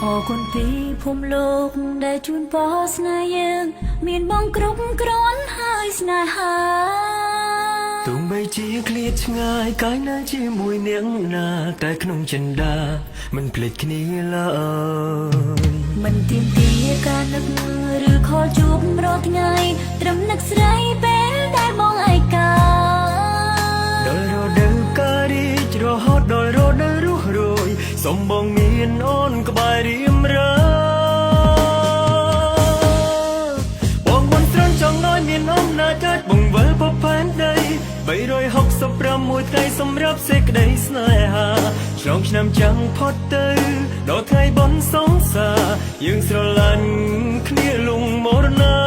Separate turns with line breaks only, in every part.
អរគុណពីភូមិលោកដែលជូនពរស្នេហ៍យើងមានបងគ្រប់គ្រាន់ហើយស្នេហា
ទោះបីជាឃ្លាតឆ្ងាយកាយនៅជាមួយនាងណាតែក្នុងចិន្តាមិនភ្លេចគ្នាឡើយ
មិនទៀមទាការនឹកឬខលជួបរាល់ថ្ងៃត្រឹមនឹកស្រីពេលដែលបងឯកា
ដល់រដូវកាលរីករហូតដល់រដូវរស់រយសំបងមានអូនក្បែររៀមរើបងមិនត្រង់ចង់ឲ្យមានអំណាចអាចបង្វិលពផែនដី366ថ្ងៃសម្រាប់សេចក្តីស្នេហាឆ្លងឆ្នាំចាំងផុតទៅដល់ថ្ងៃបុណ្យសង្សារយើងស្រឡាញ់គ្នាលងមរណា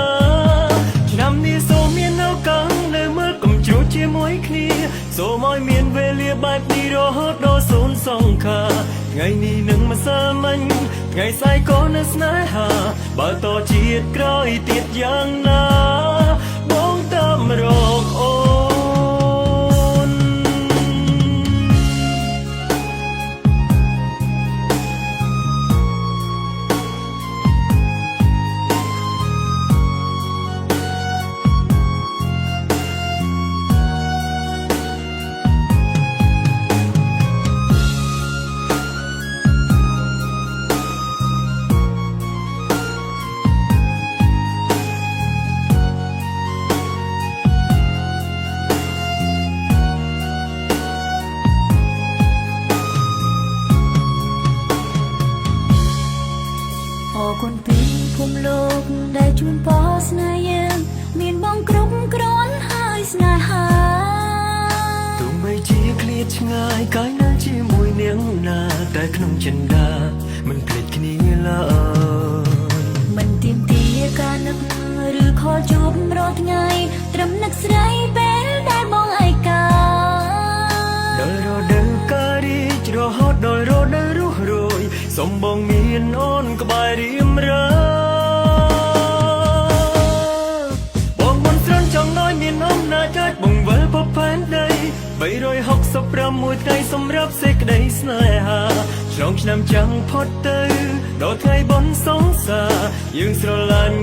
ឆ្នាំនេះសូមមានឱកាសនៅមើលកំជ្រោចជាមួយគ្នាសូមឲ្យមានវេលាបែបនេះរហូតដល់សូន្យសង្ខារថ្ងៃនេះនឹងម្សិលមិញថ្ងៃស្អែកក៏នៅស្នេហាបើតជាតិក្រោយទៀតយ៉ាងណាបងតាមរកអូន
អរគុណពីភូមិលោកដែលជូនពរស្នេហ៍យើងមានបងគ្រប់គ្រាន់ហើយស្នេហា
ទោះបីជាឃ្លាតឆ្ងាយកាយនៅជាមួយនាងណាតែក្នុងចិន្តាមិនភ្លេចគ្នាឡើយ
មិនទៀមទាការនឹកឬខលជួបរាល់ថ្ងៃត្រឹមនឹកស្រីពេលដែលបងឯកា
ដល់រដូវកាលរីករហូតដល់រដូវរស់រយសំបងមានអូនក្បែររៀមរើបងមិនត្រង់ចង់ឲ្យមានអំណាចអាចបង្វិលពផែនដី366ថ្ងៃសម្រាប់សេចក្តីស្នេហាឆ្លងឆ្នាំចាំងផុតទៅដល់ថ្ងៃបុណ្យសង្សារយើងស្រឡាញ់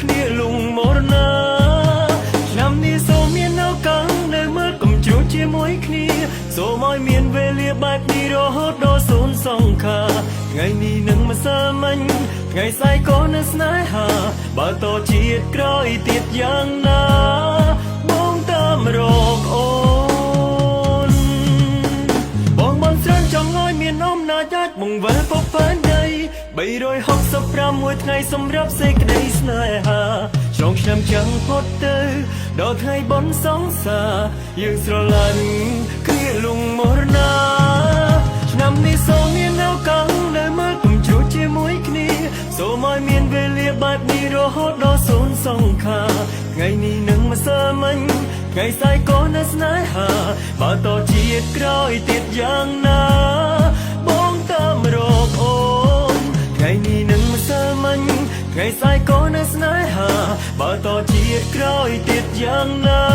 គ្នាលងមរណាឆ្នាំនេះសូមមានឱកាសនៅមើលកំជ្រោចជាមួយគ្នាសូមឲ្យមានវេលាបែបនេះរហូតដល់សូន្យសង្ខារថ្ងៃនេះនឹងម្សិលមិញថ្ងៃស្អែកក៏នៅស្នេហាបើតជាតិក្រោយទៀតយ៉ាងណាបងតាមរកអូនបងមិនស្រន់ចង់ឲ្យមានអំណាចអាចបង្វិលពផែនដី366ថ្ងៃសម្រាប់សេចក្តីស្នេហាឆ្លងឆ្នាំចាំងផុតទៅដល់ថ្ងៃបុណ្យសង្សារយើងស្រឡាញ់គ្នាលងមរណាឆ្នាំនេះសូមមានឱកាសនៅមើលកំជ្រោចជាមួយគ្នាសូមឲ្យមានវេលាបែបនេះរហូតដល់សូន្យសង្ខារថ្ងៃនេះនឹងម្សិលមិញថ្ងៃស្អែកក៏នៅស្នេហាបើតជាតិក្រោយទៀតយ៉ាងណាបងតាមរកអូនថ្ងៃនេះនឹងម្សិលមិញថ្ងៃស្អែកក៏នៅស្នេហាបើតជាតិក្រោយទៀតយ៉ាងណា